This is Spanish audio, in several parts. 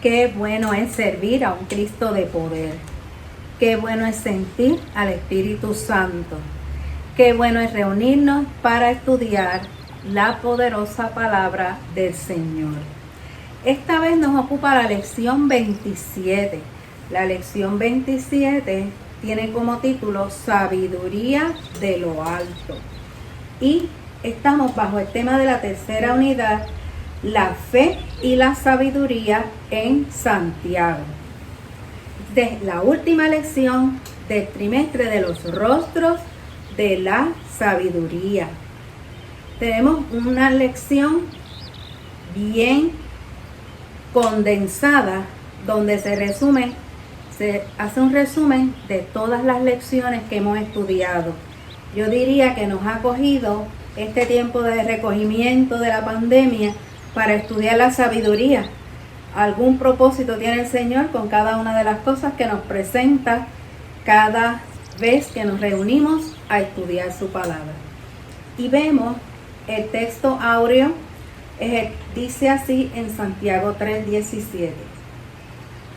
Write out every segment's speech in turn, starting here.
Qué bueno es servir a un Cristo de poder. Qué bueno es sentir al Espíritu Santo. Qué bueno es reunirnos para estudiar la poderosa palabra del Señor. Esta vez nos ocupa la lección 27. La lección 27 tiene como título Sabiduría de lo Alto. Y estamos bajo el tema de la tercera unidad, la fe y la sabiduría en Santiago. De la última lección del trimestre de los rostros de la sabiduría. Tenemos una lección bien condensada donde se hace un resumen de todas las lecciones que hemos estudiado. Yo diría que nos ha cogido este tiempo de recogimiento de la pandemia para estudiar la sabiduría. Algún propósito tiene el Señor con cada una de las cosas que nos presenta cada vez que nos reunimos a estudiar su palabra. Y vemos el texto áureo, dice así en Santiago 3:17.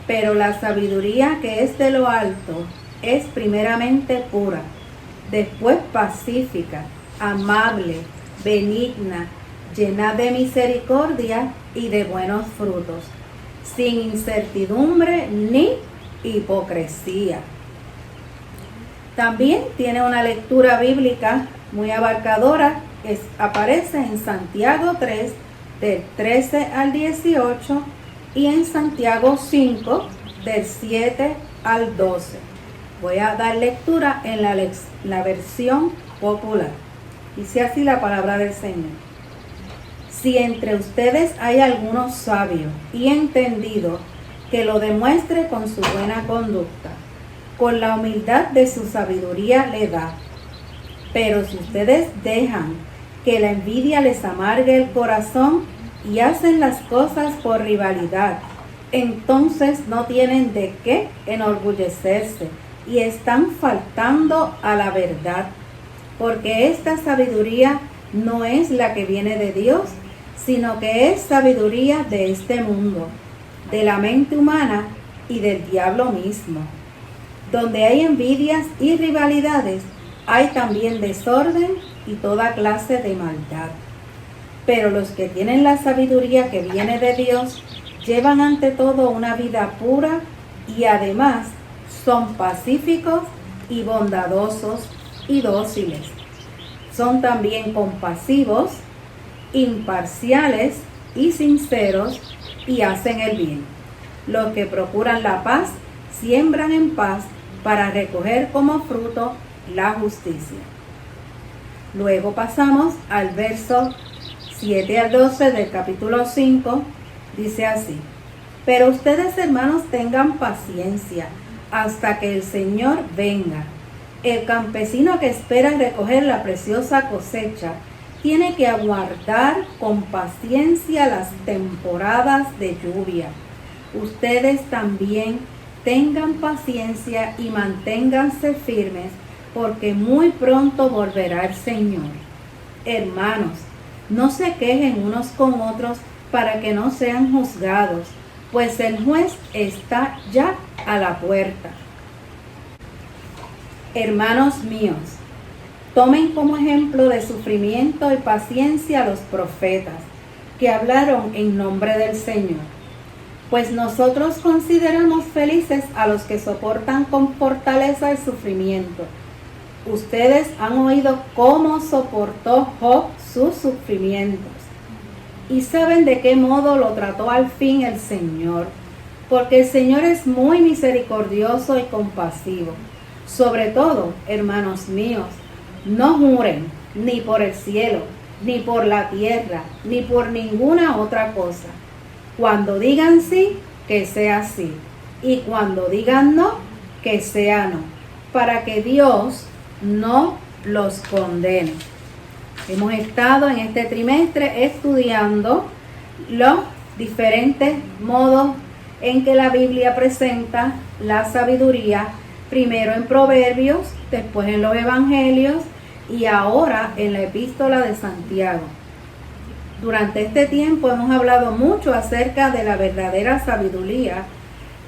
Pero la sabiduría que es de lo alto es primeramente pura, después pacífica, amable, benigna, llena de misericordia y de buenos frutos, sin incertidumbre ni hipocresía. También tiene una lectura bíblica muy abarcadora que aparece en Santiago 3, del 13 al 18, y en Santiago 5, del 7 al 12. Voy a dar lectura en la versión popular. Dice así la palabra del Señor. Si entre ustedes hay alguno sabio y entendido, que lo demuestre con su buena conducta, con la humildad de su sabiduría le da. Pero si ustedes dejan que la envidia les amargue el corazón y hacen las cosas por rivalidad, entonces no tienen de qué enorgullecerse y están faltando a la verdad, porque esta sabiduría no es la que viene de Dios, sino que es sabiduría de este mundo, de la mente humana y del diablo mismo. Donde hay envidias y rivalidades, hay también desorden y toda clase de maldad. Pero los que tienen la sabiduría que viene de Dios, llevan ante todo una vida pura y además son pacíficos y bondadosos y dóciles. Son también compasivos, imparciales y sinceros y hacen el bien. Los que procuran la paz siembran en paz para recoger como fruto la justicia. Luego pasamos al verso 7 al 12 del capítulo 5, dice así: Pero ustedes, hermanos, tengan paciencia hasta que el Señor venga. El campesino que espera recoger la preciosa cosecha tiene que aguardar con paciencia las temporadas de lluvia. Ustedes también tengan paciencia y manténganse firmes, porque muy pronto volverá el Señor. Hermanos, no se quejen unos con otros para que no sean juzgados, pues el juez está ya a la puerta. Hermanos míos, tomen como ejemplo de sufrimiento y paciencia a los profetas que hablaron en nombre del Señor. Pues nosotros consideramos felices a los que soportan con fortaleza el sufrimiento. Ustedes han oído cómo soportó Job sus sufrimientos y saben de qué modo lo trató al fin el Señor, porque el Señor es muy misericordioso y compasivo. Sobre todo, hermanos míos, no juren ni por el cielo, ni por la tierra, ni por ninguna otra cosa. Cuando digan sí, que sea sí, y cuando digan no, que sea no, para que Dios no los condene. Hemos estado en este trimestre estudiando los diferentes modos en que la Biblia presenta la sabiduría, primero en Proverbios, después en los Evangelios y ahora en la Epístola de Santiago. Durante este tiempo hemos hablado mucho acerca de la verdadera sabiduría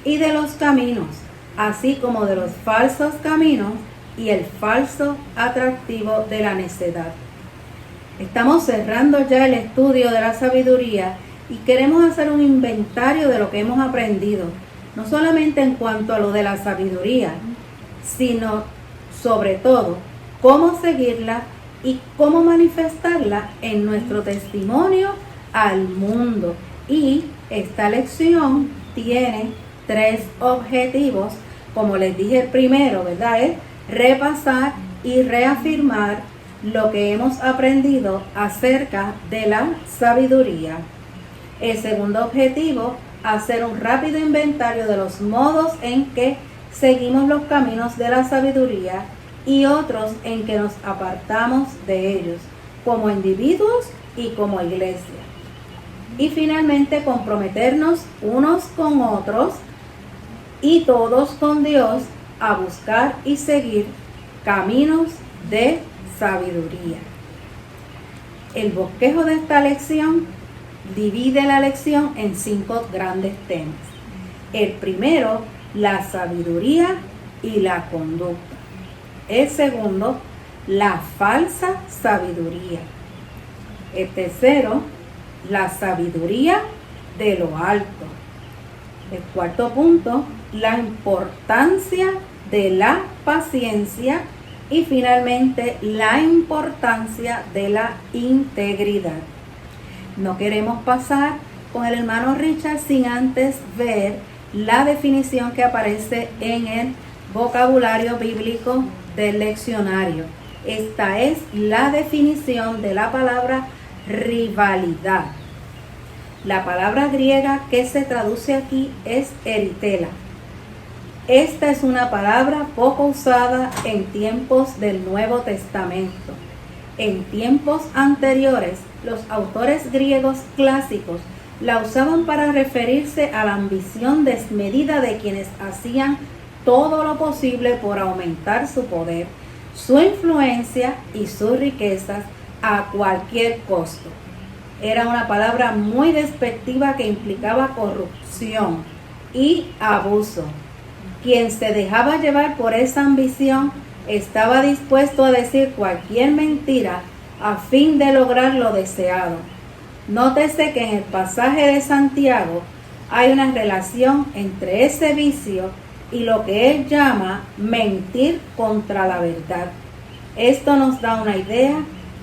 y de los caminos, así como de los falsos caminos y el falso atractivo de la necedad. Estamos cerrando ya el estudio de la sabiduría y queremos hacer un inventario de lo que hemos aprendido, no solamente en cuanto a lo de la sabiduría, sino sobre todo cómo seguirla y cómo manifestarla en nuestro testimonio al mundo. Y esta lección tiene 3 objetivos. Como les dije primero, ¿verdad? Es repasar y reafirmar lo que hemos aprendido acerca de la sabiduría. El segundo objetivo, hacer un rápido inventario de los modos en que seguimos los caminos de la sabiduría y otros en que nos apartamos de ellos, como individuos y como iglesia. Y finalmente, comprometernos unos con otros y todos con Dios a buscar y seguir caminos de sabiduría. El bosquejo de esta lección divide la lección en 5 grandes temas. El primero, la sabiduría y la conducta. El segundo, la falsa sabiduría. El tercero, la sabiduría de lo alto. El cuarto punto, la importancia de la paciencia. Y finalmente, la importancia de la integridad. No queremos pasar con el hermano Richard sin antes ver la definición que aparece en el vocabulario bíblico del leccionario. Esta es la definición de la palabra rivalidad. La palabra griega que se traduce aquí es eritela. Esta es una palabra poco usada en tiempos del Nuevo Testamento. En tiempos anteriores, los autores griegos clásicos la usaban para referirse a la ambición desmedida de quienes hacían todo lo posible por aumentar su poder, su influencia y sus riquezas a cualquier costo. Era una palabra muy despectiva que implicaba corrupción y abuso. Quien se dejaba llevar por esa ambición estaba dispuesto a decir cualquier mentira a fin de lograr lo deseado. Nótese que en el pasaje de Santiago hay una relación entre ese vicio y lo que él llama mentir contra la verdad. Esto nos da una idea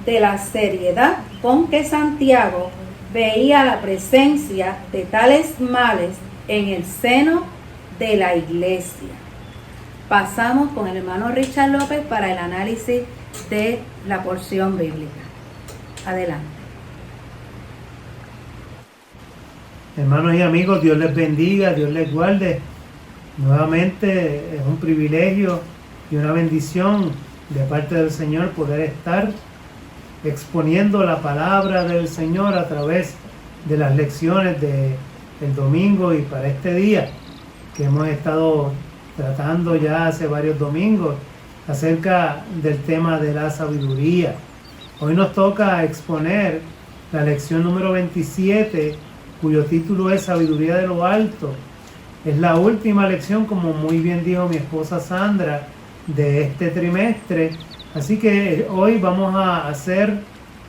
de la seriedad con que Santiago veía la presencia de tales males en el seno de la iglesia. Pasamos con el hermano Richard López para el análisis de la porción bíblica. Adelante. Hermanos y amigos, Dios les bendiga, Dios les guarde. Nuevamente es un privilegio y una bendición de parte del Señor poder estar exponiendo la palabra del Señor a través de las lecciones del domingo y para este día que hemos estado tratando ya hace varios domingos acerca del tema de la sabiduría. Hoy nos toca exponer la lección número 27, cuyo título es Sabiduría de lo Alto. Es la última lección, como muy bien dijo mi esposa Sandra, de este trimestre. Así que hoy vamos a hacer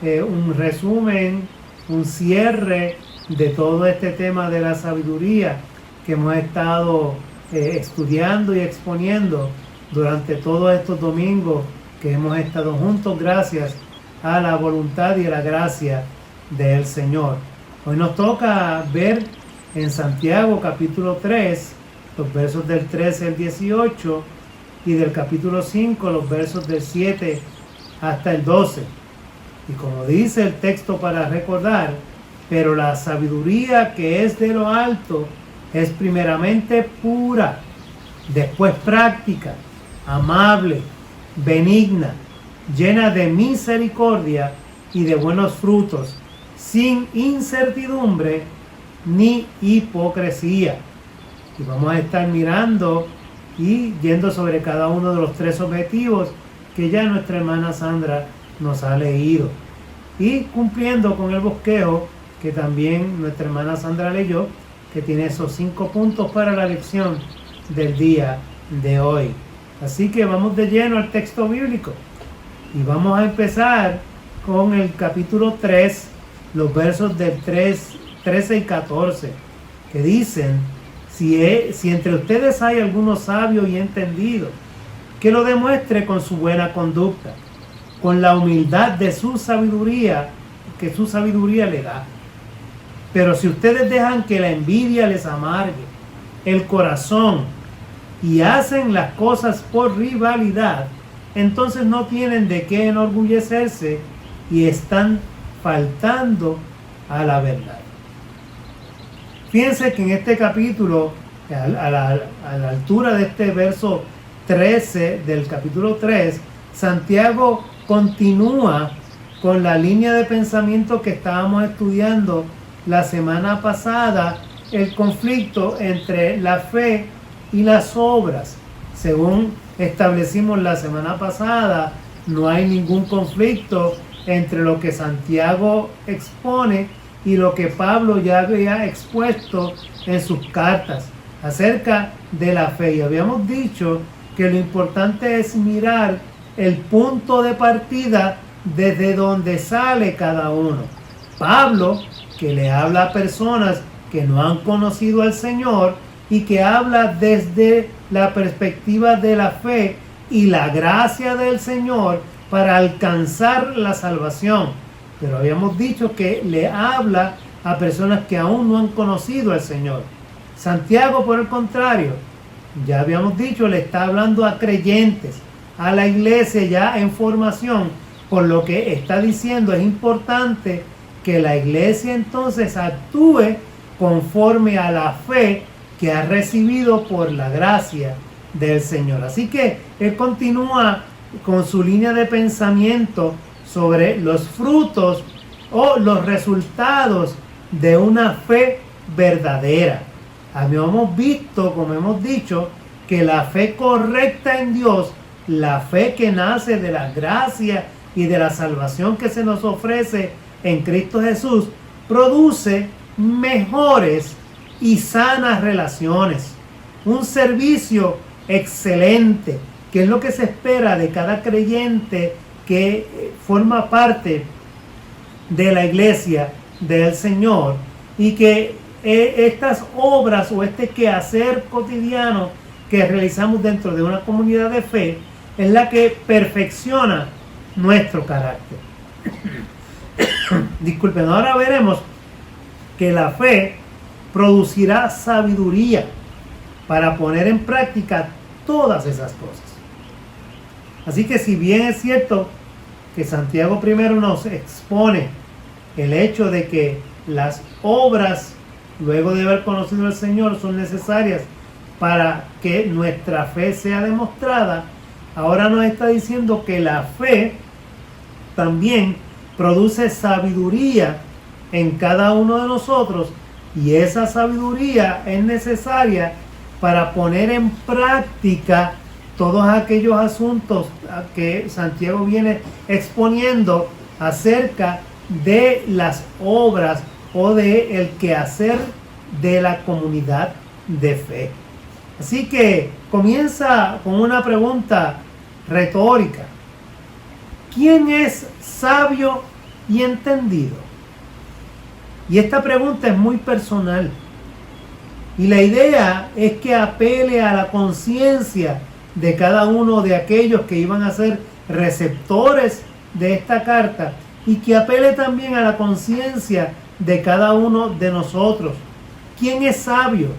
un resumen, un cierre de todo este tema de la sabiduría que hemos estado estudiando y exponiendo durante todos estos domingos que hemos estado juntos gracias a la voluntad y a la gracia del Señor. Hoy nos toca ver en Santiago capítulo 3, los versos del 13 al 18 y del capítulo 5, los versos del 7 hasta el 12. Y como dice el texto para recordar, pero la sabiduría que es de lo alto es primeramente pura, después práctica, amable, benigna, llena de misericordia y de buenos frutos, sin incertidumbre ni hipocresía. Y vamos a estar mirando y yendo sobre cada uno de los 3 objetivos que ya nuestra hermana Sandra nos ha leído. y cumpliendo con el bosquejo que también nuestra hermana Sandra leyó, que tiene esos 5 puntos para la lección del día de hoy. Así que vamos de lleno al texto bíblico y vamos a empezar con el capítulo 3, los versos del 13 y 14, que dicen: si entre ustedes hay alguno sabio y entendido, que lo demuestre con su buena conducta, con la humildad de su sabiduría, que su sabiduría le da. Pero si ustedes dejan que la envidia les amargue el corazón y hacen las cosas por rivalidad, entonces no tienen de qué enorgullecerse y están faltando a la verdad. Fíjense que en este capítulo, a la altura de este verso 13 del capítulo 3, Santiago continúa con la línea de pensamiento que estábamos estudiando la semana pasada, el conflicto entre la fe y las obras. Según establecimos la semana pasada, no hay ningún conflicto entre lo que Santiago expone y lo que Pablo ya había expuesto en sus cartas acerca de la fe. Y habíamos dicho que lo importante es mirar el punto de partida desde donde sale cada uno. Pablo, que le habla a personas que no han conocido al Señor y que habla desde la perspectiva de la fe y la gracia del Señor para alcanzar la salvación. Pero habíamos dicho que le habla a personas que aún no han conocido al Señor. Santiago, por el contrario, ya habíamos dicho, le está hablando a creyentes, a la iglesia ya en formación, por lo que está diciendo es importante que la iglesia entonces actúe conforme a la fe que ha recibido por la gracia del Señor. Así que él continúa con su línea de pensamiento sobre los frutos o los resultados de una fe verdadera. Habíamos visto, como hemos dicho, que la fe correcta en Dios, la fe que nace de la gracia y de la salvación que se nos ofrece en Cristo Jesús, produce mejores y sanas relaciones, un servicio excelente, que es lo que se espera de cada creyente que forma parte de la iglesia del Señor, y que estas obras o este quehacer cotidiano que realizamos dentro de una comunidad de fe es la que perfecciona nuestro carácter. Disculpen, ahora veremos que la fe producirá sabiduría para poner en práctica todas esas cosas. Así que si bien es cierto que Santiago primero nos expone el hecho de que las obras, luego de haber conocido al Señor, son necesarias para que nuestra fe sea demostrada, ahora nos está diciendo que la fe también produce sabiduría en cada uno de nosotros, y esa sabiduría es necesaria para poner en práctica todos aquellos asuntos que Santiago viene exponiendo acerca de las obras o de el quehacer de la comunidad de fe. Así que comienza con una pregunta retórica: ¿quién es sabio y entendido? Y esta pregunta es muy personal, y la idea es que apele a la conciencia de cada uno de aquellos que iban a ser receptores de esta carta, y que apele también a la conciencia de cada uno de nosotros. ¿Quién es sabio?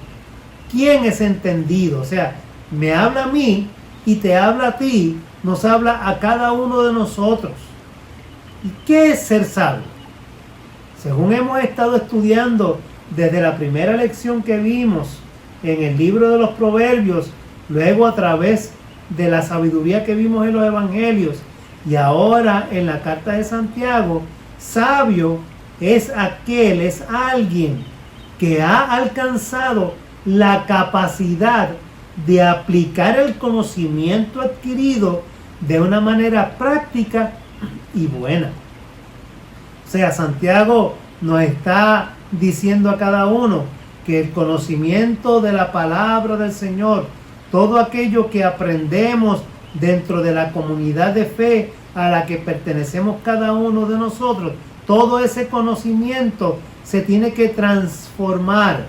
¿Quién es entendido? O sea, me habla a mí y te habla a ti, nos habla a cada uno de nosotros. ¿Y qué es ser sabio? Según hemos estado estudiando desde la primera lección que vimos en el libro de los Proverbios, luego a través de la sabiduría que vimos en los Evangelios y ahora en la carta de Santiago, sabio es alguien que ha alcanzado la capacidad de aplicar el conocimiento adquirido de una manera práctica y buena. O sea, Santiago nos está diciendo a cada uno que el conocimiento de la palabra del Señor, todo aquello que aprendemos dentro de la comunidad de fe a la que pertenecemos cada uno de nosotros, todo ese conocimiento se tiene que transformar,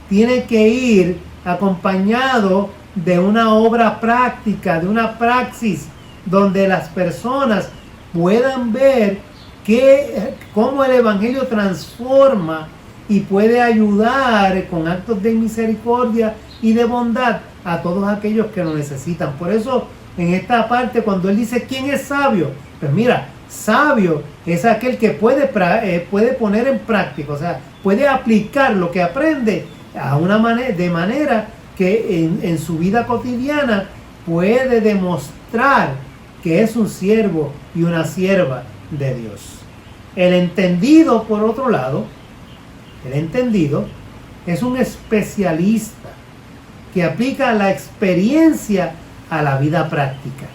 tiene que ir acompañado de una obra práctica, de una praxis, donde las personas puedan ver cómo el Evangelio transforma y puede ayudar con actos de misericordia y de bondad a todos aquellos que lo necesitan. Por eso, en esta parte, cuando él dice ¿quién es sabio? Pues mira, sabio es aquel que puede poner en práctica, o sea, puede aplicar lo que aprende de manera que en su vida cotidiana puede demostrar que es un siervo y una sierva de Dios. El entendido, por otro lado, el entendido es un especialista que aplica la experiencia a la vida práctica.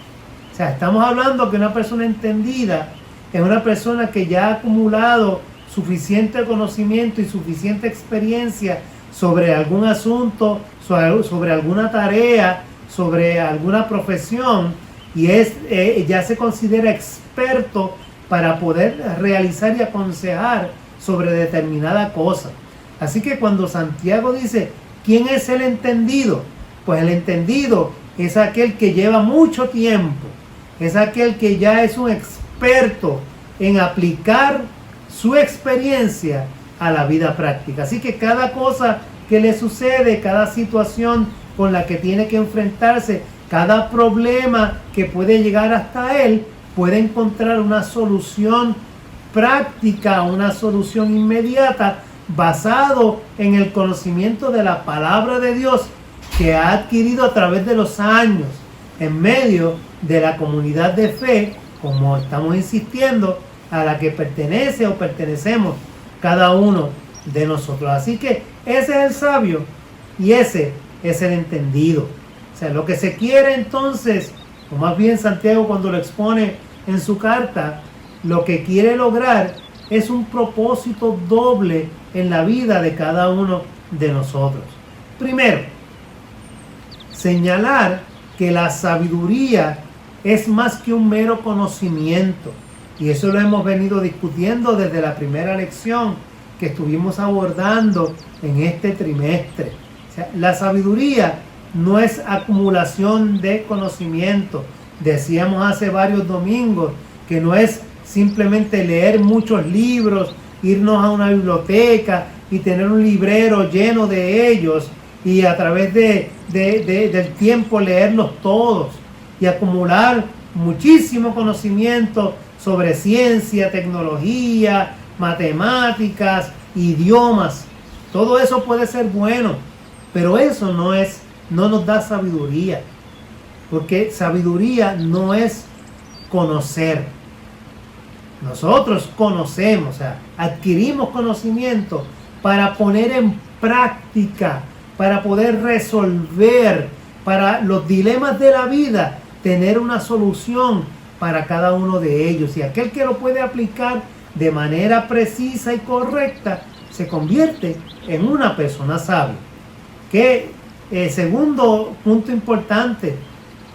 O sea, estamos hablando que una persona entendida es una persona que ya ha acumulado suficiente conocimiento y suficiente experiencia sobre algún asunto, sobre alguna tarea, sobre alguna profesión, y ya se considera experto para poder realizar y aconsejar sobre determinada cosa. Así que cuando Santiago dice ¿quién es el entendido? Pues el entendido es aquel que lleva mucho tiempo, es aquel que ya es un experto en aplicar su experiencia a la vida práctica. Así que cada cosa que le sucede, cada situación con la que tiene que enfrentarse, cada problema que puede llegar hasta él, puede encontrar una solución práctica, una solución inmediata, basado en el conocimiento de la palabra de Dios que ha adquirido a través de los años en medio de la comunidad de fe, como estamos insistiendo, a la que pertenece o pertenecemos cada uno de nosotros. Así que ese es el sabio y ese es el entendido. O sea, lo que se quiere entonces, o más bien Santiago cuando lo expone en su carta, lo que quiere lograr es un propósito doble en la vida de cada uno de nosotros. Primero, señalar que la sabiduría es más que un mero conocimiento, y eso lo hemos venido discutiendo desde la primera lección que estuvimos abordando en este trimestre. O sea, la sabiduría no es acumulación de conocimiento. Decíamos hace varios domingos que no es simplemente leer muchos libros, irnos a una biblioteca y tener un librero lleno de ellos y a través del tiempo leerlos todos y acumular muchísimo conocimiento sobre ciencia, tecnología, matemáticas, idiomas. Todo eso puede ser bueno, pero eso no nos da sabiduría, porque sabiduría no es conocer. Nosotros conocemos, o sea, adquirimos conocimiento para poner en práctica, para poder resolver, para los dilemas de la vida, tener una solución para cada uno de ellos. Y aquel que lo puede aplicar de manera precisa y correcta, se convierte en una persona sabia. Que segundo punto importante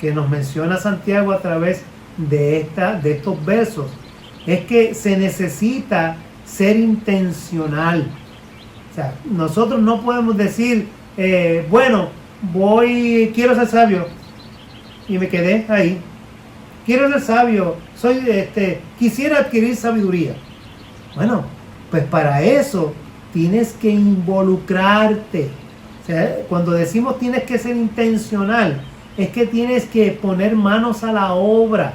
que nos menciona Santiago a través de estos versos, es que se necesita ser intencional. O sea, nosotros no podemos decir, quiero ser sabio y me quedé ahí. Quiero ser sabio, quisiera adquirir sabiduría. Bueno, pues para eso tienes que involucrarte. O sea, cuando decimos tienes que ser intencional, es que tienes que poner manos a la obra.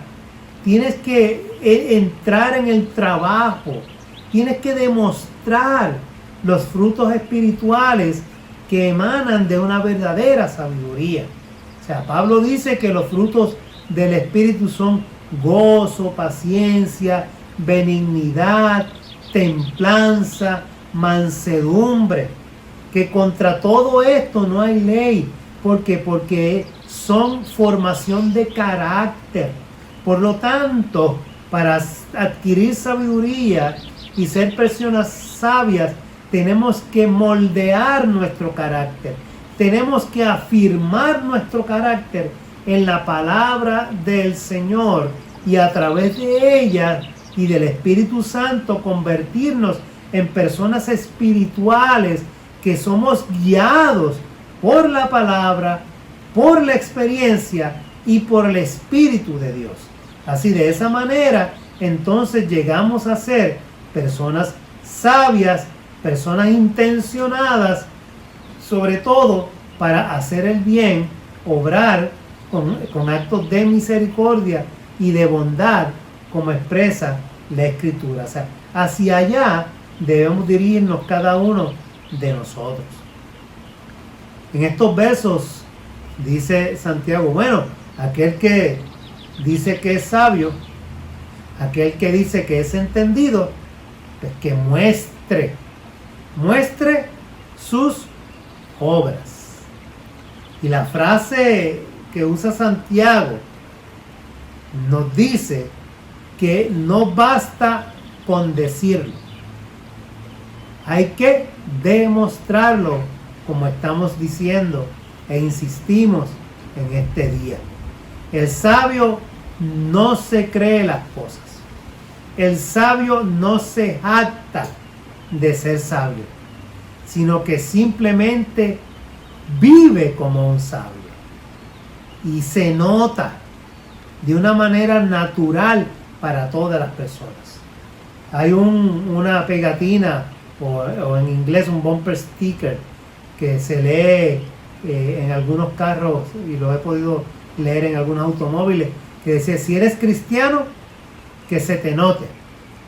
Tienes que entrar en el trabajo. Tienes que demostrar los frutos espirituales que emanan de una verdadera sabiduría. O sea, Pablo dice que los frutos del Espíritu son gozo, paciencia, benignidad, templanza, mansedumbre. Que contra todo esto no hay ley. ¿Por qué? Porque son formación de carácter. Por lo tanto, para adquirir sabiduría y ser personas sabias, tenemos que moldear nuestro carácter. Tenemos que afirmar nuestro carácter en la palabra del Señor y a través de ella y del Espíritu Santo convertirnos en personas espirituales que somos guiados por la palabra, por la experiencia y por el Espíritu de Dios. Así, de esa manera, entonces llegamos a ser personas sabias, personas intencionadas, sobre todo para hacer el bien, obrar con actos de misericordia y de bondad, como expresa la Escritura. O sea, hacia allá debemos dirigirnos cada uno de nosotros. En estos versos dice Santiago, bueno, aquel que dice que es sabio, aquel que dice que es entendido, pues que muestre sus obras. Y la frase que usa Santiago nos dice que no basta con decirlo, hay que demostrarlo, como estamos diciendo e insistimos en este día. El sabio no se cree las cosas. El sabio no se jacta de ser sabio, sino que simplemente vive como un sabio. Y se nota de una manera natural para todas las personas. Hay una pegatina, o en inglés un bumper sticker, que se lee en algunos carros, y lo he podido leer en algunos automóviles, que dice: si eres cristiano, que se te note.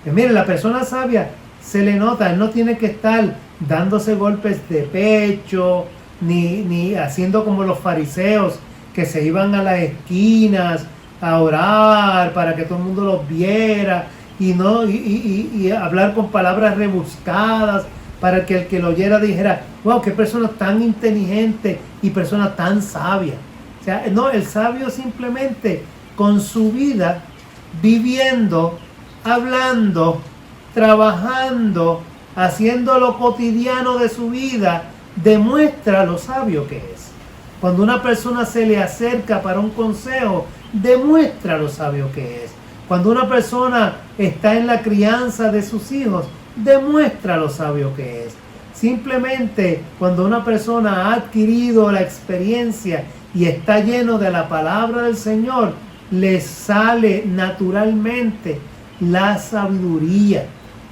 Que mire, la persona sabia se le nota, él no tiene que estar dándose golpes de pecho, ni haciendo como los fariseos, que se iban a las esquinas a orar para que todo el mundo los viera, y hablar con palabras rebuscadas para que el que lo oyera dijera: wow, qué persona tan inteligente y persona tan sabia. O sea, no, el sabio simplemente con su vida, viviendo, hablando, trabajando, haciendo lo cotidiano de su vida, demuestra lo sabio que es. Cuando una persona se le acerca para un consejo, demuestra lo sabio que es. Cuando una persona está en la crianza de sus hijos, demuestra lo sabio que es. Simplemente cuando una persona ha adquirido la experiencia y está lleno de la palabra del Señor, le sale naturalmente la sabiduría.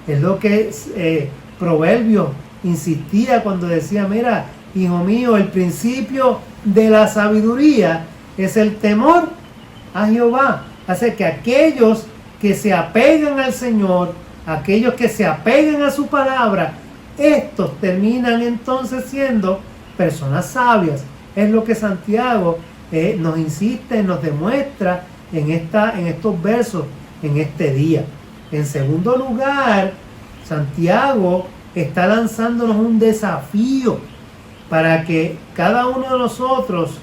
Es lo que Proverbios insistía cuando decía: mira, hijo mío, el principio de la sabiduría es el temor a Jehová. Así que aquellos que se apegan al Señor, aquellos que se apegan a su palabra, estos terminan entonces siendo personas sabias. Es lo que Santiago nos insiste, nos demuestra en estos versos, en este día. En segundo lugar, Santiago está lanzándonos un desafío para que cada uno de nosotros,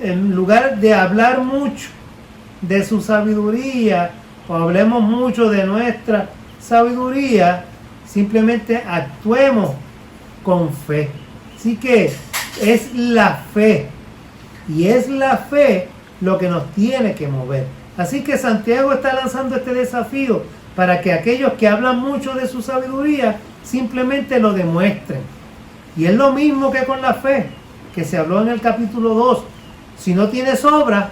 en lugar de hablar mucho de su sabiduría, o hablemos mucho de nuestra sabiduría, simplemente actuemos con fe. Así que es la fe, y es la fe lo que nos tiene que mover. Así que Santiago está lanzando este desafío para que aquellos que hablan mucho de su sabiduría simplemente lo demuestren. Y es lo mismo que con la fe, que se habló en el capítulo 2. Si no tienes obra,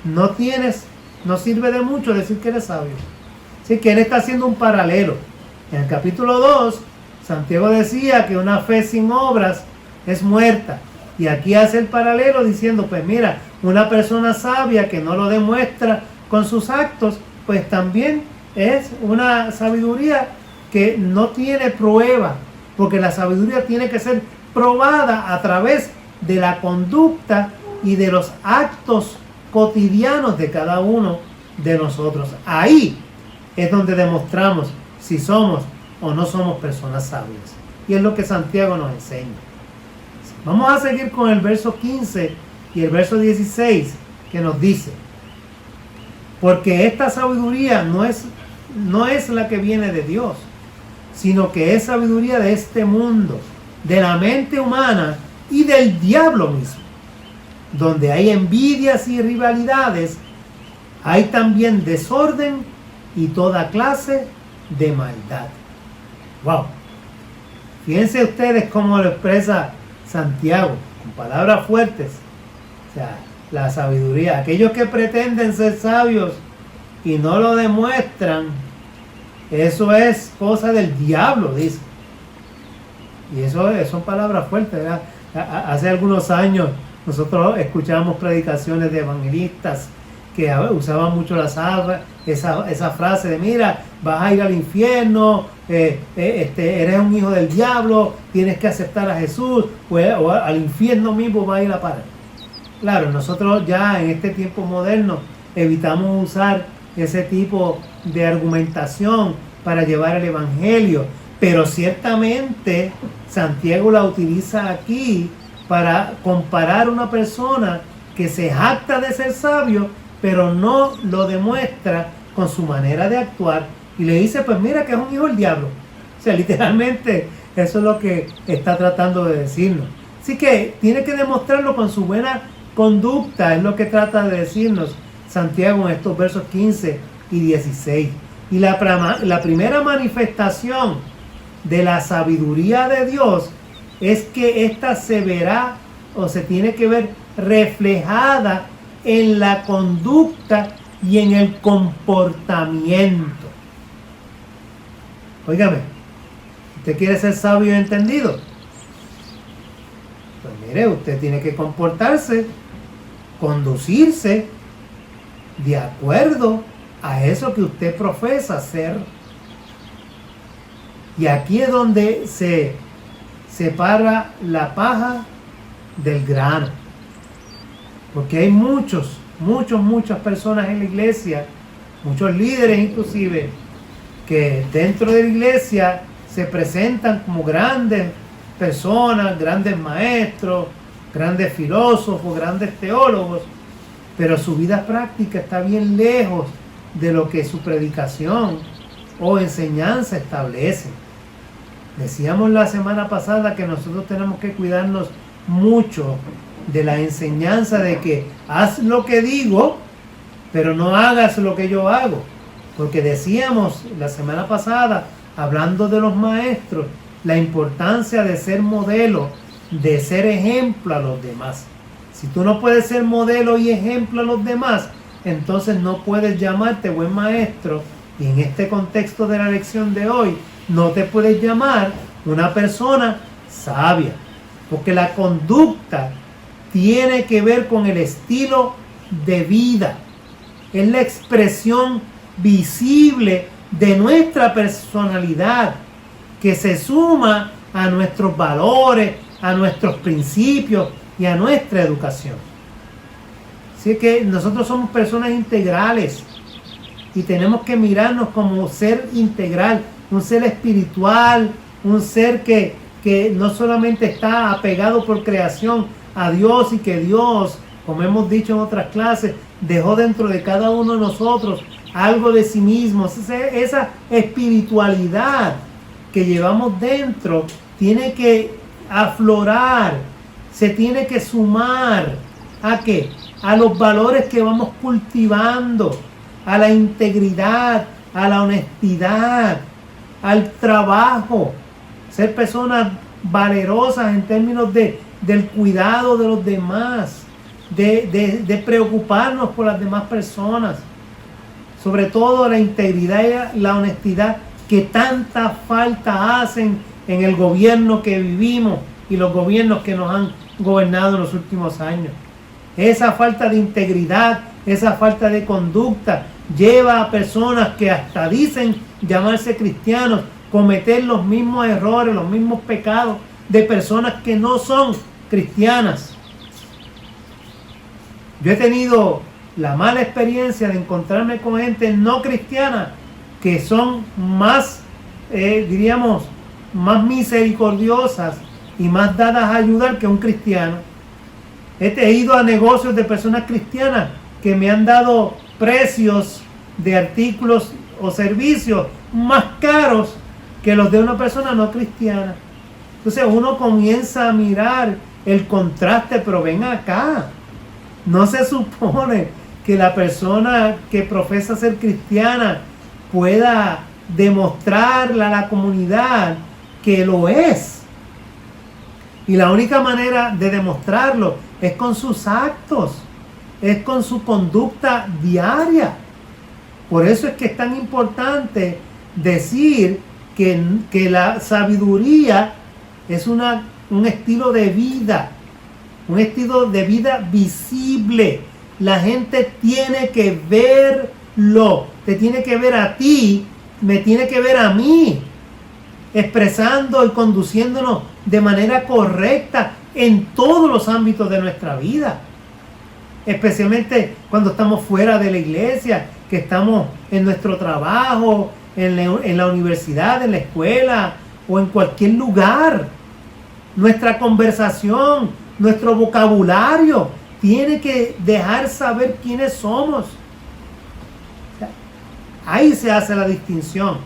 no sirve de mucho decir que eres sabio. Así que él está haciendo un paralelo. En el capítulo 2, Santiago decía que una fe sin obras es muerta. Y aquí hace el paralelo diciendo: pues mira, una persona sabia que no lo demuestra con sus actos, pues también es una sabiduría que no tiene prueba, porque la sabiduría tiene que ser probada a través de la conducta y de los actos cotidianos de cada uno de nosotros. Ahí es donde demostramos si somos o no somos personas sabias. Y es lo que Santiago nos enseña. Vamos a seguir con el verso 15 y el verso 16, que nos dice: porque esta sabiduría no es la que viene de Dios, sino que es sabiduría de este mundo, de la mente humana y del diablo mismo. Donde hay envidias y rivalidades, hay también desorden y toda clase de maldad. Wow. Fíjense ustedes cómo lo expresa Santiago, con palabras fuertes. O sea, la sabiduría. Aquellos que pretenden ser sabios y no lo demuestran, eso es cosa del diablo, dice. Y eso son palabras fuertes, ¿verdad? Hace algunos años nosotros escuchábamos predicaciones de evangelistas que usaban mucho esa frase de: mira, vas a ir al infierno, eres un hijo del diablo, tienes que aceptar a Jesús, o al infierno mismo va a ir a parar. Claro, nosotros ya en este tiempo moderno evitamos usar ese tipo de argumentación para llevar el evangelio, pero ciertamente Santiago la utiliza aquí para comparar a una persona que se jacta de ser sabio, pero no lo demuestra con su manera de actuar, y le dice: pues mira que es un hijo del diablo. O sea, literalmente eso es lo que está tratando de decirnos. Así que tiene que demostrarlo con su buena conducta, es lo que trata de decirnos Santiago en estos versos 15 y 16. Y la primera manifestación de la sabiduría de Dios es que ésta se verá o se tiene que ver reflejada en la conducta y en el comportamiento. Óigame, ¿usted quiere ser sabio y entendido? Pues mire, usted tiene que comportarse, conducirse de acuerdo a eso que usted profesa ser. Y aquí es donde se separa la paja del grano. Porque hay muchas personas en la iglesia, muchos líderes inclusive, que dentro de la iglesia se presentan como grandes personas, grandes maestros, grandes filósofos, grandes teólogos, pero su vida práctica está bien lejos de lo que su predicación o enseñanza establece. Decíamos la semana pasada que nosotros tenemos que cuidarnos mucho de la enseñanza de que haz lo que digo, pero no hagas lo que yo hago. Porque decíamos la semana pasada, hablando de los maestros, la importancia de ser modelo, de ser ejemplo a los demás. Si tú no puedes ser modelo y ejemplo a los demás, entonces no puedes llamarte buen maestro, y en este contexto de la lección de hoy, no te puedes llamar una persona sabia, porque la conducta tiene que ver con el estilo de vida, es la expresión visible de nuestra personalidad, que se suma a nuestros valores, a nuestros principios y a nuestra educación. Así que nosotros somos personas integrales y tenemos que mirarnos como ser integral, un ser espiritual, un ser que no solamente está apegado por creación a Dios, y que Dios, como hemos dicho en otras clases, dejó dentro de cada uno de nosotros algo de sí mismo. Esa espiritualidad que llevamos dentro tiene que aflorar, se tiene que sumar ¿a qué? A los valores que vamos cultivando, a la integridad, a la honestidad, al trabajo, ser personas valerosas en términos del cuidado de los demás, de preocuparnos por las demás personas, sobre todo la integridad y la honestidad que tanta falta hacen en el gobierno que vivimos y los gobiernos que nos han gobernado en los últimos años. Esa falta de integridad, esa falta de conducta lleva a personas que hasta dicen llamarse cristianos cometer los mismos errores, los mismos pecados de personas que no son cristianas. Yo he tenido la mala experiencia de encontrarme con gente no cristiana que son más, diríamos, más misericordiosas y más dadas a ayudar que un cristiano. He ido a negocios de personas cristianas que me han dado precios de artículos o servicios más caros que los de una persona no cristiana. Entonces uno comienza a mirar el contraste, pero ven acá, no se supone que la persona que profesa ser cristiana pueda demostrarle a la comunidad que lo es. Y la única manera de demostrarlo es con sus actos, es con su conducta diaria. Por eso es que es tan importante decir que la sabiduría es un estilo de vida, un estilo de vida visible. La gente tiene que verlo, te tiene que ver a ti, me tiene que ver a mí, expresando y conduciéndonos de manera correcta en todos los ámbitos de nuestra vida. Especialmente cuando estamos fuera de la iglesia, que estamos en nuestro trabajo, en la universidad, en la escuela o en cualquier lugar. Nuestra conversación, nuestro vocabulario tiene que dejar saber quiénes somos. Ahí se hace la distinción.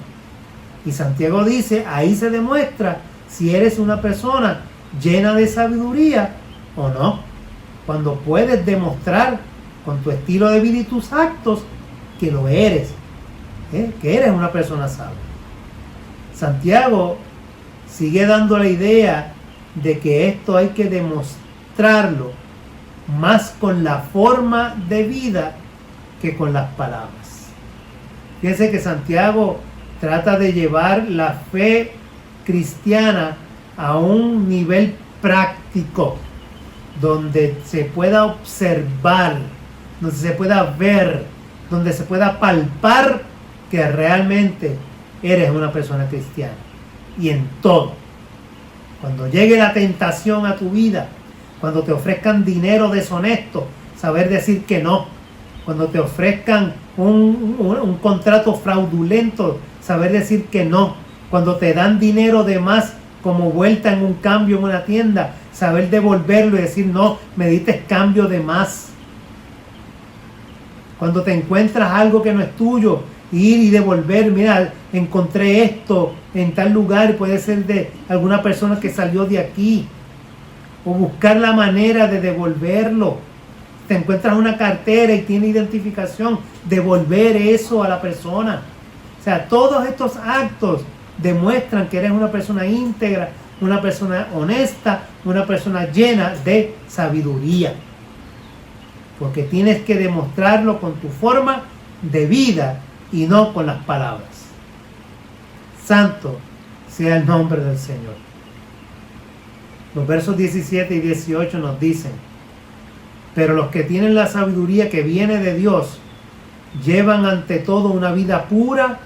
Y Santiago dice, ahí se demuestra si eres una persona llena de sabiduría o no. Cuando puedes demostrar con tu estilo de vida y tus actos que lo eres, que eres una persona sabia. Santiago sigue dando la idea de que esto hay que demostrarlo más con la forma de vida que con las palabras. Fíjense que Santiago trata de llevar la fe cristiana a un nivel práctico, donde se pueda observar, donde se pueda ver, donde se pueda palpar que realmente eres una persona cristiana. Y en todo, cuando llegue la tentación a tu vida, cuando te ofrezcan dinero deshonesto, saber decir que no. Cuando te ofrezcan un contrato fraudulento, saber decir que no. Cuando te dan dinero de más como vuelta en un cambio en una tienda, saber devolverlo y decir no, me diste cambio de más. Cuando te encuentras algo que no es tuyo, ir y devolver, mira, encontré esto en tal lugar, puede ser de alguna persona que salió de aquí, o buscar la manera de devolverlo. Te encuentras una cartera y tiene identificación, devolver eso a la persona. O sea, todos estos actos demuestran que eres una persona íntegra, una persona honesta, una persona llena de sabiduría. Porque tienes que demostrarlo con tu forma de vida y no con las palabras. Santo sea el nombre del Señor. Los versos 17 y 18 nos dicen: pero los que tienen la sabiduría que viene de Dios llevan ante todo una vida pura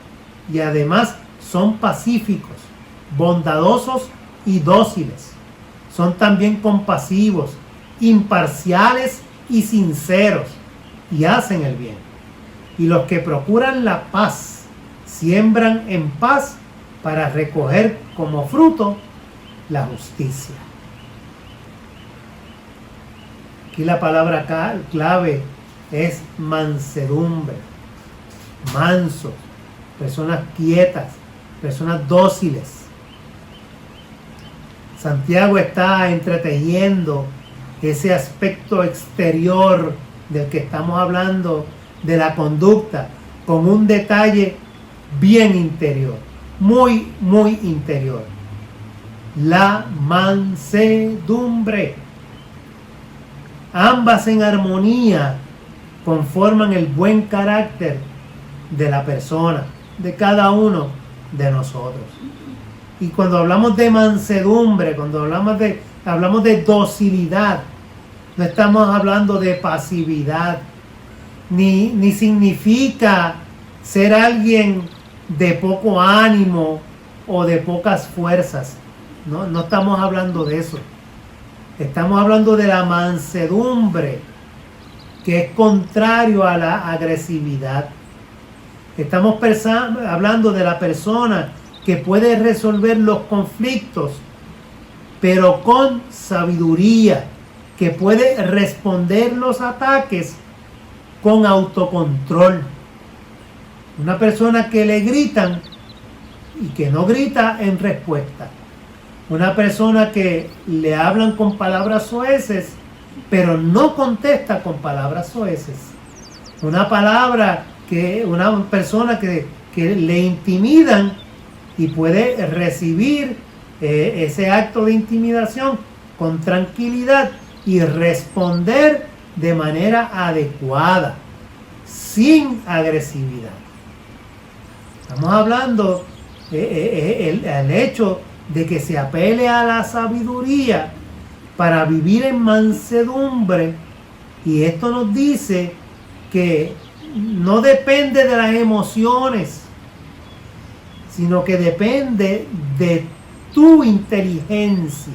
y además son pacíficos, bondadosos y dóciles. Son también compasivos, imparciales y sinceros, y hacen el bien. Y los que procuran la paz siembran en paz para recoger como fruto la justicia. Aquí la palabra clave es mansedumbre, mansos, personas quietas, personas dóciles. Santiago está entretejiendo ese aspecto exterior del que estamos hablando, de la conducta, con un detalle bien interior, muy, muy interior. La mansedumbre. Ambas en armonía conforman el buen carácter de la persona, de cada uno de nosotros. Y cuando hablamos de mansedumbre, cuando hablamos de docilidad, no estamos hablando de pasividad, ni significa ser alguien de poco ánimo o de pocas fuerzas. No estamos hablando de eso. Estamos hablando de la mansedumbre, que es contrario a la agresividad. Estamos hablando de la persona que puede resolver los conflictos, pero con sabiduría, que puede responder los ataques con autocontrol. Una persona que le gritan y que no grita en respuesta. Una persona que le hablan con palabras soeces, pero no contesta con palabras soeces. Una persona que le intimidan y puede recibir ese acto de intimidación con tranquilidad y responder de manera adecuada, sin agresividad. Estamos hablando el hecho de que se apele a la sabiduría para vivir en mansedumbre, y esto nos dice que no depende de las emociones, sino que depende de tu inteligencia.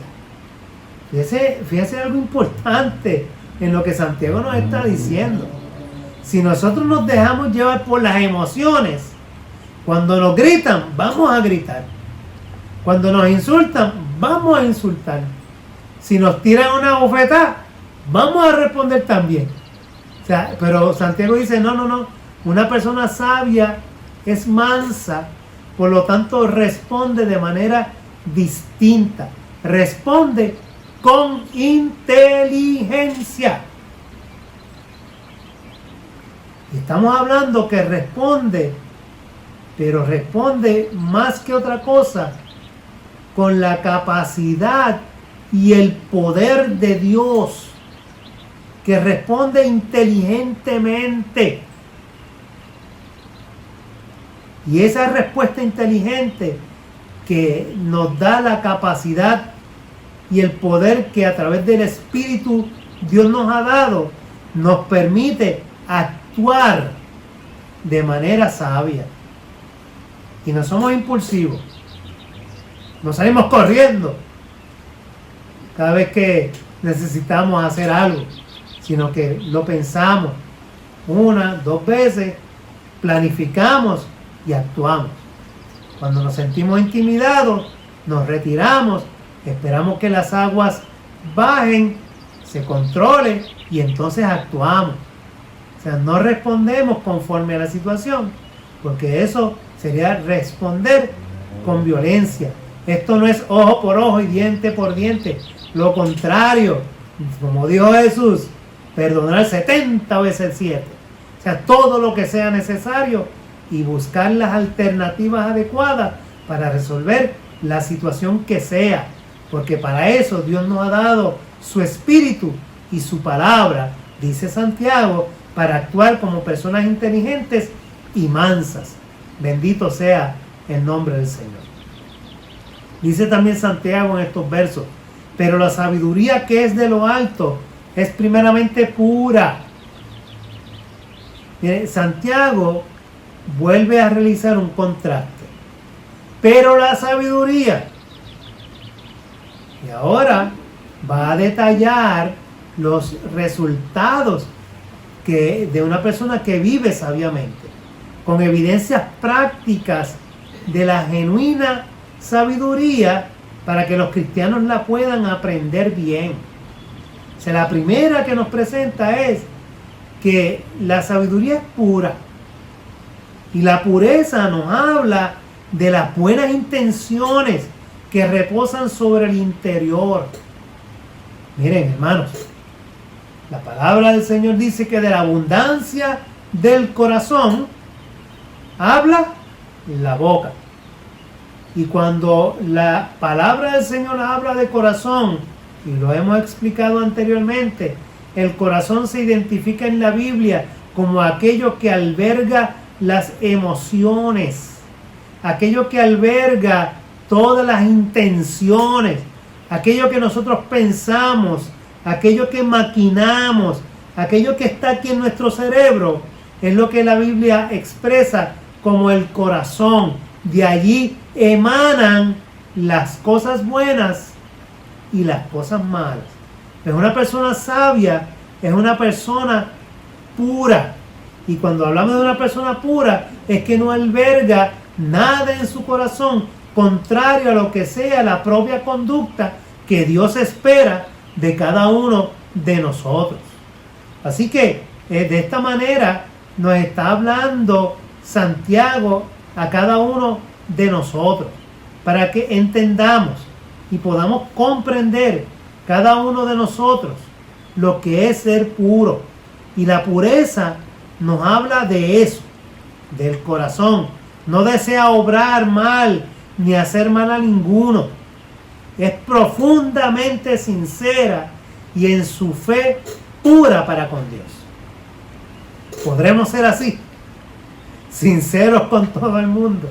Fíjese algo importante en lo que Santiago nos está diciendo. Si nosotros nos dejamos llevar por las emociones, cuando nos gritan, vamos a gritar. Cuando nos insultan, vamos a insultar. Si nos tiran una bofetada, vamos a responder también. O sea, pero Santiago dice, no. Una persona sabia es mansa, por lo tanto responde de manera distinta. Responde con inteligencia. Y estamos hablando que responde, pero responde más que otra cosa con la capacidad y el poder de Dios, que responde inteligentemente. Y esa respuesta inteligente que nos da la capacidad y el poder que a través del Espíritu Dios nos ha dado, nos permite actuar de manera sabia. Y no somos impulsivos. No salimos corriendo cada vez que necesitamos hacer algo, sino que lo pensamos 1, 2 veces, planificamos y actuamos. Cuando nos sentimos intimidados, nos retiramos, esperamos que las aguas bajen, se controlen y entonces actuamos. O sea, no respondemos conforme a la situación, porque eso sería responder con violencia. Esto no es ojo por ojo y diente por diente. Lo contrario, como dijo Jesús, perdonar 70 veces 7. O sea, todo lo que sea necesario y buscar las alternativas adecuadas para resolver la situación que sea. Porque para eso Dios nos ha dado su Espíritu y su palabra, dice Santiago, para actuar como personas inteligentes y mansas. Bendito sea el nombre del Señor. Dice también Santiago en estos versos, pero la sabiduría que es de lo alto es primeramente pura. Santiago vuelve a realizar un contraste. Pero la sabiduría, y ahora va a detallar los resultados de una persona que vive sabiamente, con evidencias prácticas de la genuina sabiduría para que los cristianos la puedan aprender bien. O sea, la primera que nos presenta es que la sabiduría es pura. Y la pureza nos habla de las buenas intenciones que reposan sobre el interior. Miren, hermanos, la palabra del Señor dice que de la abundancia del corazón habla la boca. Y cuando la palabra del Señor habla de corazón, y lo hemos explicado anteriormente, el corazón se identifica en la Biblia como aquello que alberga las emociones, aquello que alberga todas las intenciones, aquello que nosotros pensamos, aquello que maquinamos, aquello que está aquí en nuestro cerebro, es lo que la Biblia expresa como el corazón. De allí emanan las cosas buenas y las cosas malas. Es una persona sabia, es una persona pura. Y cuando hablamos de una persona pura, es que no alberga nada en su corazón contrario a lo que sea la propia conducta que Dios espera de cada uno de nosotros. Así que de esta manera nos está hablando Santiago a cada uno de nosotros, para que entendamos y podamos comprender cada uno de nosotros lo que es ser puro. Y la pureza nos habla de eso, del corazón. No desea obrar mal ni hacer mal a ninguno. Es profundamente sincera y en su fe pura para con Dios. ¿Podremos ser así? Sinceros con todo el mundo.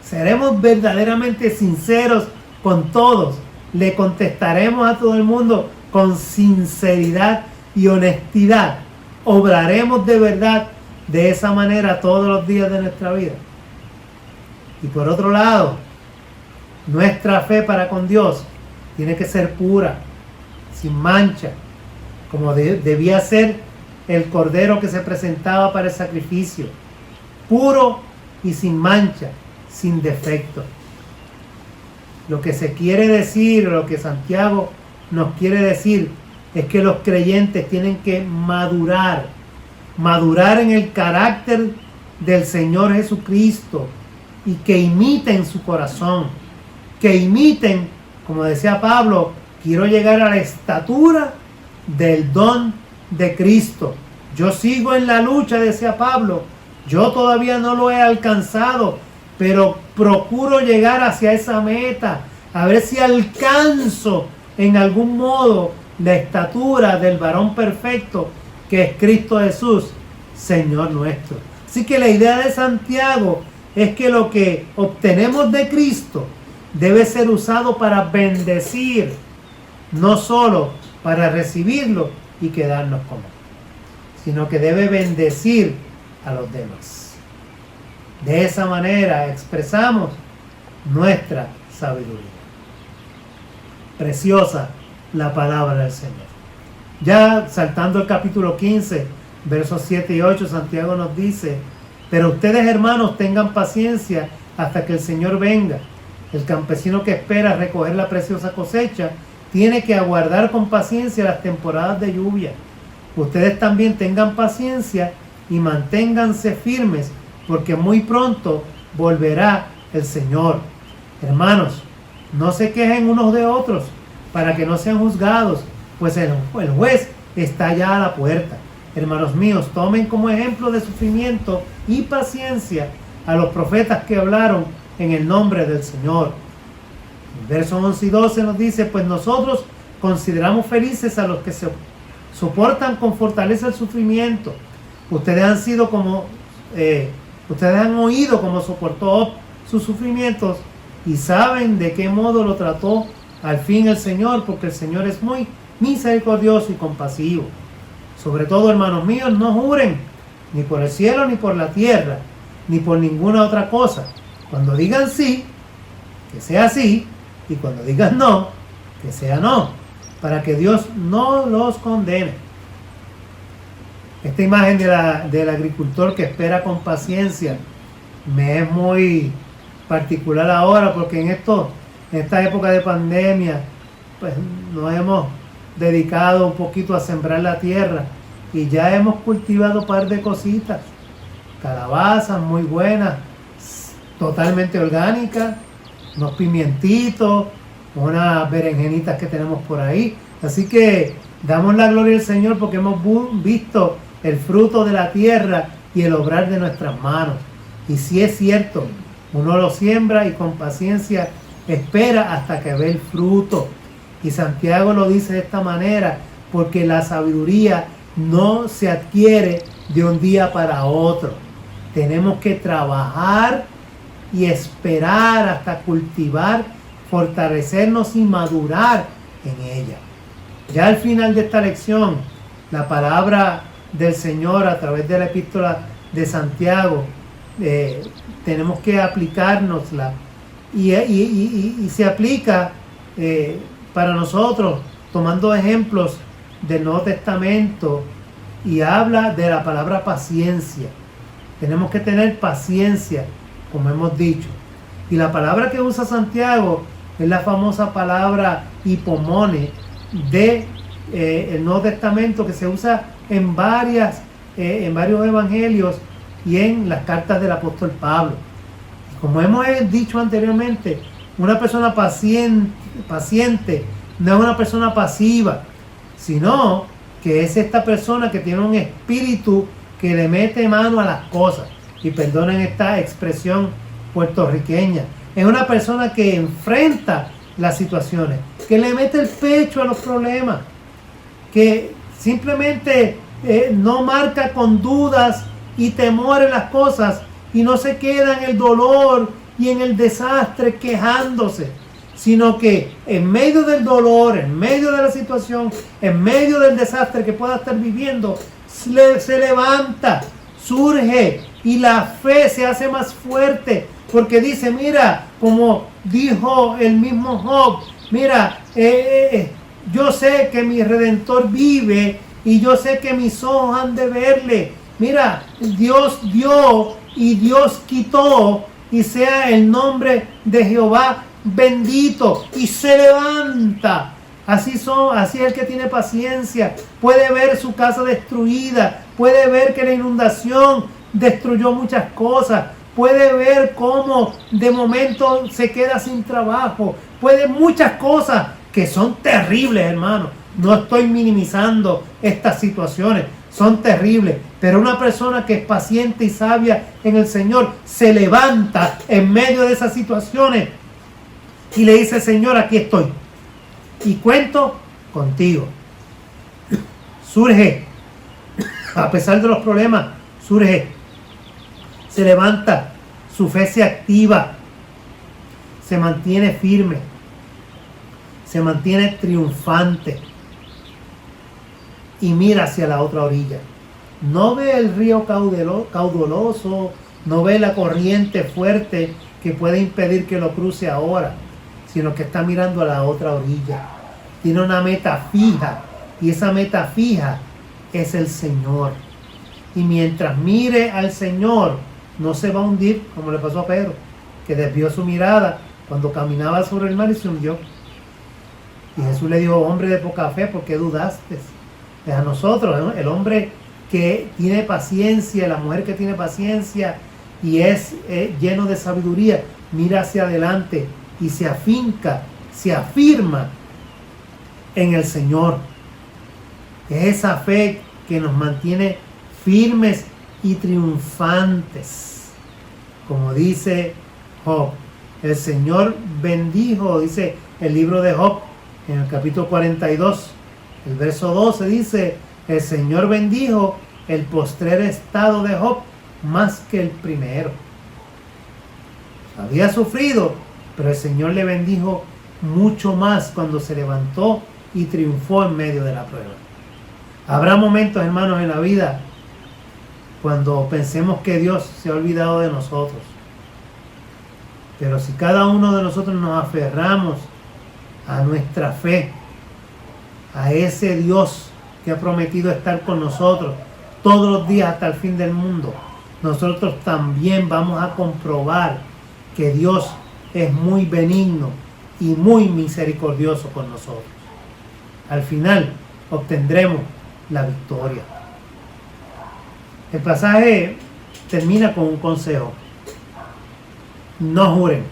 ¿Seremos verdaderamente sinceros con todos? ¿Le contestaremos a todo el mundo con sinceridad y honestidad? ¿Obraremos de verdad de esa manera todos los días de nuestra vida? Y por otro lado, nuestra fe para con Dios tiene que ser pura, sin mancha, como debía ser el cordero que se presentaba para el sacrificio, puro y sin mancha, sin defecto. Lo que se quiere decir, lo que Santiago nos quiere decir, es que los creyentes tienen que madurar en el carácter del Señor Jesucristo y que imiten su corazón, que imiten, como decía Pablo, quiero llegar a la estatura del don de Cristo. Yo sigo en la lucha, decía Pablo, yo todavía no lo he alcanzado, pero procuro llegar hacia esa meta, a ver si alcanzo en algún modo la estatura del varón perfecto que es Cristo Jesús, Señor nuestro. Así que la idea de Santiago es que lo que obtenemos de Cristo debe ser usado para bendecir, no solo para recibirlo y quedarnos con él, sino que debe bendecir a los demás. De esa manera expresamos nuestra sabiduría. Preciosa la palabra del Señor. Ya saltando el capítulo 15, versos 7 y 8, Santiago nos dice: pero ustedes, hermanos, tengan paciencia hasta que el Señor venga. El campesino que espera recoger la preciosa cosecha tiene que aguardar con paciencia las temporadas de lluvia. Ustedes también tengan paciencia y manténganse firmes, porque muy pronto volverá el Señor. Hermanos, no se quejen unos de otros para que no sean juzgados, pues el juez está ya a la puerta. Hermanos míos, tomen como ejemplo de sufrimiento y paciencia a los profetas que hablaron en el nombre del Señor. El verso 11 y 12 nos dice: pues nosotros consideramos felices a los que se soportan con fortaleza el sufrimiento. Ustedes han oído cómo soportó sus sufrimientos y saben de qué modo lo trató al fin el Señor, porque el Señor es muy misericordioso y compasivo. Sobre todo, hermanos míos, no juren ni por el cielo, ni por la tierra, ni por ninguna otra cosa. Cuando digan sí, que sea sí, y cuando digan no, que sea no, para que Dios no los condene. Esta imagen del agricultor que espera con paciencia me es muy particular ahora, porque en esta época de pandemia, pues nos hemos dedicado un poquito a sembrar la tierra y ya hemos cultivado un par de cositas, calabazas muy buenas, totalmente orgánicas, unos pimientitos, unas berenjenitas que tenemos por ahí. Así que damos la gloria al Señor porque hemos visto el fruto de la tierra y el obrar de nuestras manos. Y si es cierto, uno lo siembra y con paciencia espera hasta que ve el fruto. Y Santiago lo dice de esta manera, porque la sabiduría no se adquiere de un día para otro. Tenemos que trabajar y esperar hasta cultivar, fortalecernos y madurar en ella. Ya al final de esta lección, la palabra del Señor a través de la epístola de Santiago, tenemos que aplicárnosla y se aplica para nosotros tomando ejemplos del Nuevo Testamento, y habla de la palabra paciencia. Tenemos que tener paciencia, como hemos dicho, y la palabra que usa Santiago es la famosa palabra hipomone de el Nuevo Testamento, que se usa en varios evangelios y en las cartas del apóstol Pablo. Como hemos dicho anteriormente, una persona paciente no es una persona pasiva, sino que es esta persona que tiene un espíritu que le mete mano a las cosas. Y perdonen esta expresión puertorriqueña. Es una persona que enfrenta las situaciones, que le mete el pecho a los problemas, que simplemente no marca con dudas y temor en las cosas y no se queda en el dolor y en el desastre quejándose, sino que en medio del dolor, en medio de la situación, en medio del desastre que pueda estar viviendo, se levanta, surge y la fe se hace más fuerte, porque dice, mira, como dijo el mismo Job, mira, yo sé que mi Redentor vive y yo sé que mis ojos han de verle. Mira, Dios dio y Dios quitó, y sea el nombre de Jehová bendito, y se levanta. Así es el que tiene paciencia. Puede ver su casa destruida, puede ver que la inundación destruyó muchas cosas, puede ver cómo de momento se queda sin trabajo, puede muchas cosas que son terribles, hermano. No estoy minimizando estas situaciones, son terribles, pero una persona que es paciente y sabia en el Señor se levanta en medio de esas situaciones y le dice, Señor, aquí estoy y cuento contigo. Surge, a pesar de los problemas, surge, se levanta, su fe se activa, se mantiene firme, se mantiene triunfante y mira hacia la otra orilla. No ve el río caudaloso, no ve la corriente fuerte que puede impedir que lo cruce ahora, sino que está mirando a la otra orilla. Tiene una meta fija, y esa meta fija es el Señor. Y mientras mire al Señor, no se va a hundir, como le pasó a Pedro, que desvió su mirada cuando caminaba sobre el mar y se hundió. Y Jesús le dijo, hombre de poca fe, ¿por qué dudaste? Es a nosotros, ¿no? El hombre que tiene paciencia, la mujer que tiene paciencia y es lleno de sabiduría, mira hacia adelante y se afinca, se afirma en el Señor. Es esa fe que nos mantiene firmes y triunfantes. Como dice Job, el Señor bendijo, dice el libro de Job, en el capítulo 42, el verso 12 dice, el Señor bendijo el postrer estado de Job más que el primero. Había sufrido, pero el Señor le bendijo mucho más cuando se levantó y triunfó en medio de la prueba. Habrá momentos, hermanos, en la vida cuando pensemos que Dios se ha olvidado de nosotros. Pero si cada uno de nosotros nos aferramos a nuestra fe, a ese Dios que ha prometido estar con nosotros todos los días hasta el fin del mundo, nosotros también vamos a comprobar que Dios es muy benigno y muy misericordioso con nosotros. Al final obtendremos la victoria. El pasaje termina con un consejo. No juren.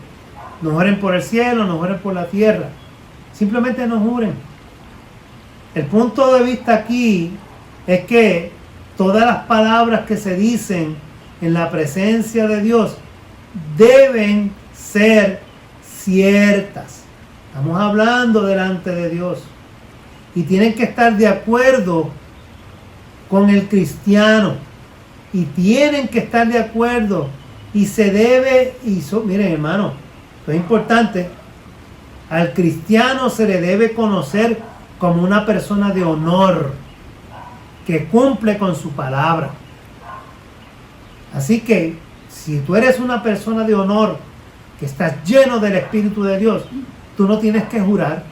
No juren por el cielo, no juren por la tierra. Simplemente no juren. El punto de vista aquí es que todas las palabras que se dicen en la presencia de Dios deben ser ciertas. Estamos hablando delante de Dios. Y tienen que estar de acuerdo con el cristiano. Y tienen que estar de acuerdo. Y se debe, miren, hermano, esto es importante. Al cristiano se le debe conocer como una persona de honor, que cumple con su palabra. Así que, si tú eres una persona de honor, que estás lleno del Espíritu de Dios, tú no tienes que jurar,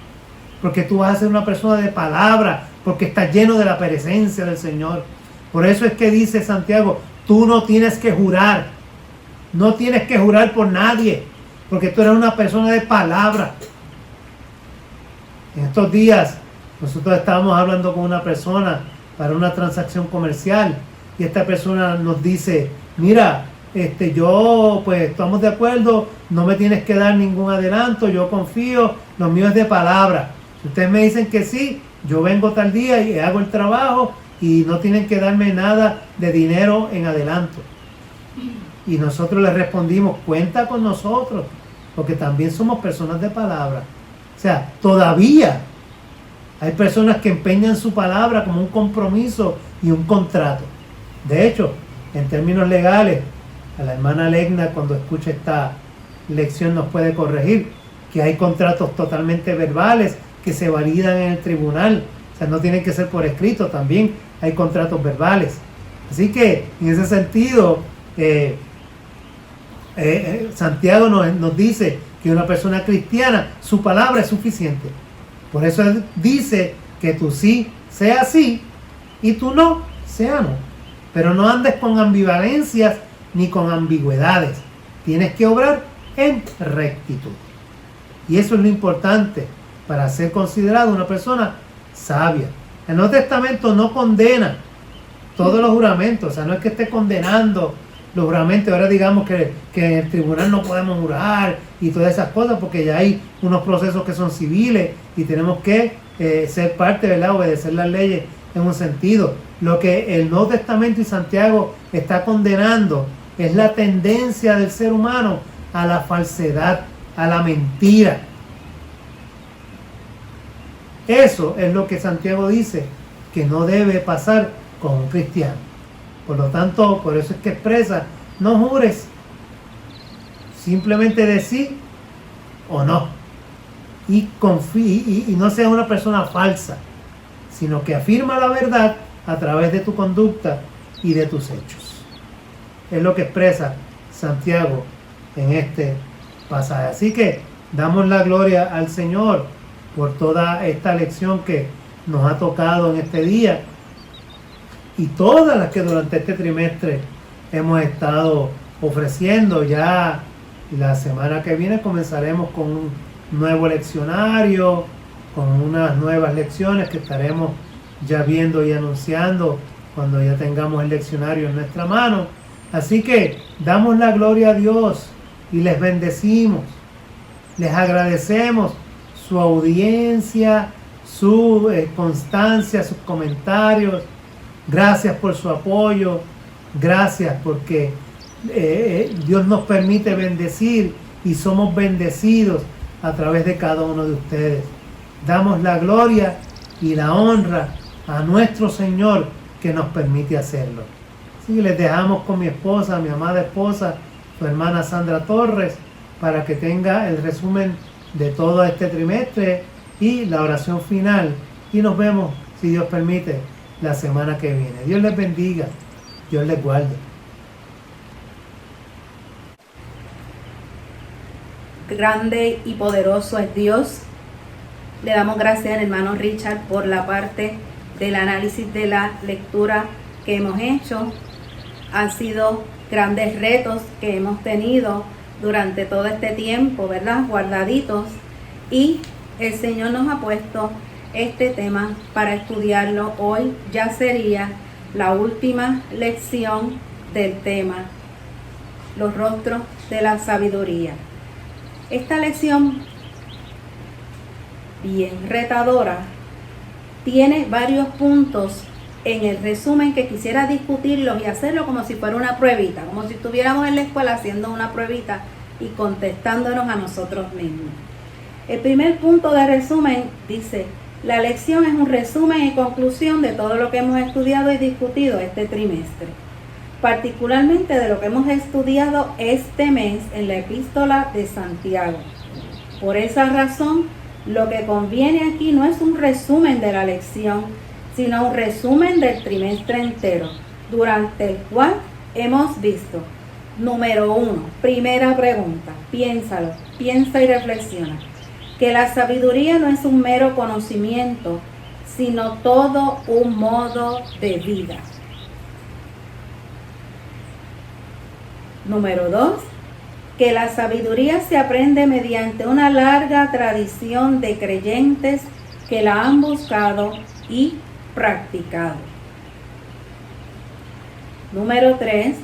porque tú vas a ser una persona de palabra, porque estás lleno de la presencia del Señor. Por eso es que dice Santiago, tú no tienes que jurar, no tienes que jurar por nadie, porque tú eres una persona de palabra. En estos días, nosotros estábamos hablando con una persona para una transacción comercial, y esta persona nos dice, mira, yo pues estamos de acuerdo, no me tienes que dar ningún adelanto, yo confío, lo mío es de palabra. Si ustedes me dicen que sí, yo vengo tal día y hago el trabajo y no tienen que darme nada de dinero en adelanto. Y nosotros les respondimos, cuenta con nosotros, porque también somos personas de palabra. O sea, todavía hay personas que empeñan su palabra como un compromiso y un contrato. De hecho, en términos legales, a la hermana Legna, cuando escuche esta lección, nos puede corregir que hay contratos totalmente verbales que se validan en el tribunal. O sea, no tienen que ser por escrito, también hay contratos verbales. Así que, en ese sentido, Santiago nos dice que una persona cristiana, su palabra es suficiente. Por eso él dice que tu sí sea sí y tu no sea no. Pero no andes con ambivalencias ni con ambigüedades. Tienes que obrar en rectitud. Y eso es lo importante para ser considerado una persona sabia. El Nuevo Testamento no condena todos los juramentos. O sea, no es que esté condenando los juramentos. Ahora digamos que en el tribunal no podemos jurar y todas esas cosas, porque ya hay unos procesos que son civiles y tenemos que ser parte, ¿verdad?, obedecer las leyes en un sentido. Lo que el Nuevo Testamento y Santiago está condenando es la tendencia del ser humano a la falsedad, a la mentira. Eso es lo que Santiago dice que no debe pasar con un cristiano. Por lo tanto, por eso es que expresa, no jures, simplemente decir o no. Y no seas una persona falsa, sino que afirma la verdad a través de tu conducta y de tus hechos. Es lo que expresa Santiago en este pasaje. Así que damos la gloria al Señor por toda esta lección que nos ha tocado en este día y todas las que durante este trimestre hemos estado ofreciendo. Ya la semana que viene comenzaremos con un nuevo leccionario, con unas nuevas lecciones que estaremos ya viendo y anunciando cuando ya tengamos el leccionario en nuestra mano. Así que damos la gloria a Dios y les bendecimos, les agradecemos su audiencia, su constancia, sus comentarios. Gracias por su apoyo, gracias porque Dios nos permite bendecir y somos bendecidos a través de cada uno de ustedes. Damos la gloria y la honra a nuestro Señor que nos permite hacerlo. Así que les dejamos con mi esposa, mi amada esposa, su hermana Sandra Torres, para que tenga el resumen de todo este trimestre y la oración final. Y nos vemos, si Dios permite, la semana que viene. Dios les bendiga, Dios les guarde. Grande y poderoso es Dios. Le damos gracias al hermano Richard por la parte del análisis de la lectura que hemos hecho. Han sido grandes retos que hemos tenido durante todo este tiempo, ¿verdad?, guardaditos, y el Señor nos ha puesto este tema para estudiarlo. Hoy ya sería la última lección del tema, los rostros de la sabiduría. Esta lección, bien retadora, tiene varios puntos en el resumen que quisiera discutirlos y hacerlo como si fuera una pruebita, como si estuviéramos en la escuela haciendo una pruebita y contestándonos a nosotros mismos. El primer punto de resumen dice: la lección es un resumen y conclusión de todo lo que hemos estudiado y discutido este trimestre, particularmente de lo que hemos estudiado este mes en la epístola de Santiago. Por esa razón, lo que conviene aquí no es un resumen de la lección, sino un resumen del trimestre entero, durante el cual hemos visto, número 1, primera pregunta, piensa y reflexiona, que la sabiduría no es un mero conocimiento, sino todo un modo de vida. Número 2, que la sabiduría se aprende mediante una larga tradición de creyentes que la han buscado y practicado. Número 3,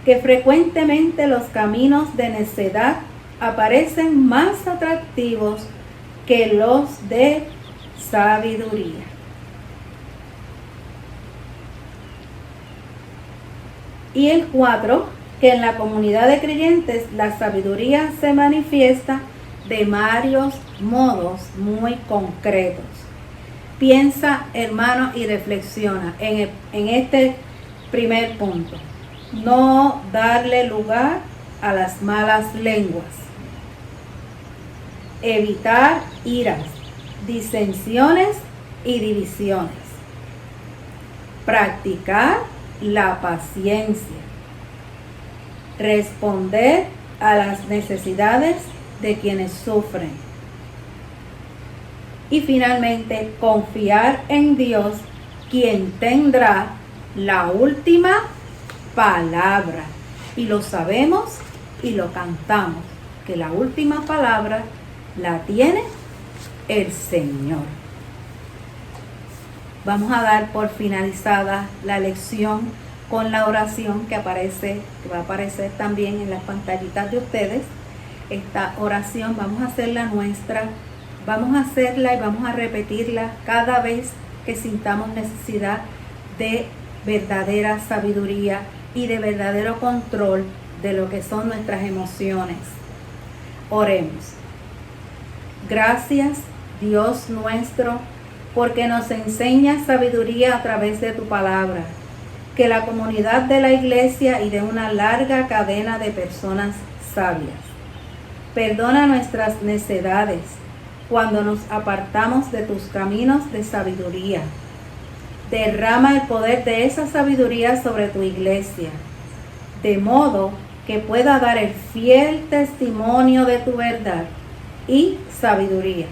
que frecuentemente los caminos de necedad aparecen más atractivos que los de sabiduría. Y el 4, que en la comunidad de creyentes la sabiduría se manifiesta de varios modos muy concretos. Piensa, hermano, y reflexiona en este primer punto. No darle lugar a las malas lenguas. Evitar iras, disensiones y divisiones. Practicar la paciencia. Responder a las necesidades de quienes sufren. Y finalmente, confiar en Dios, quien tendrá la última palabra. Y lo sabemos y lo cantamos, que la última palabra la tiene el Señor. Vamos a dar por finalizada la lección con la oración que va a aparecer también en las pantallitas de ustedes. Esta oración vamos a hacerla nuestra, vamos a hacerla y vamos a repetirla cada vez que sintamos necesidad de verdadera sabiduría y de verdadero control de lo que son nuestras emociones. Oremos. Gracias, Dios nuestro, porque nos enseñas sabiduría a través de tu palabra, que la comunidad de la iglesia y de una larga cadena de personas sabias. Perdona nuestras necedades cuando nos apartamos de tus caminos de sabiduría. Derrama el poder de esa sabiduría sobre tu iglesia, de modo que pueda dar el fiel testimonio de tu verdad y sabiduría.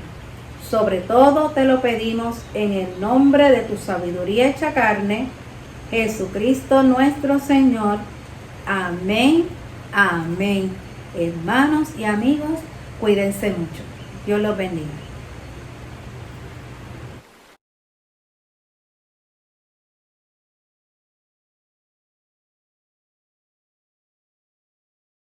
Sobre todo te lo pedimos en el nombre de tu sabiduría hecha carne, Jesucristo nuestro Señor. Amén, amén. Hermanos y amigos, cuídense mucho. Dios los bendiga.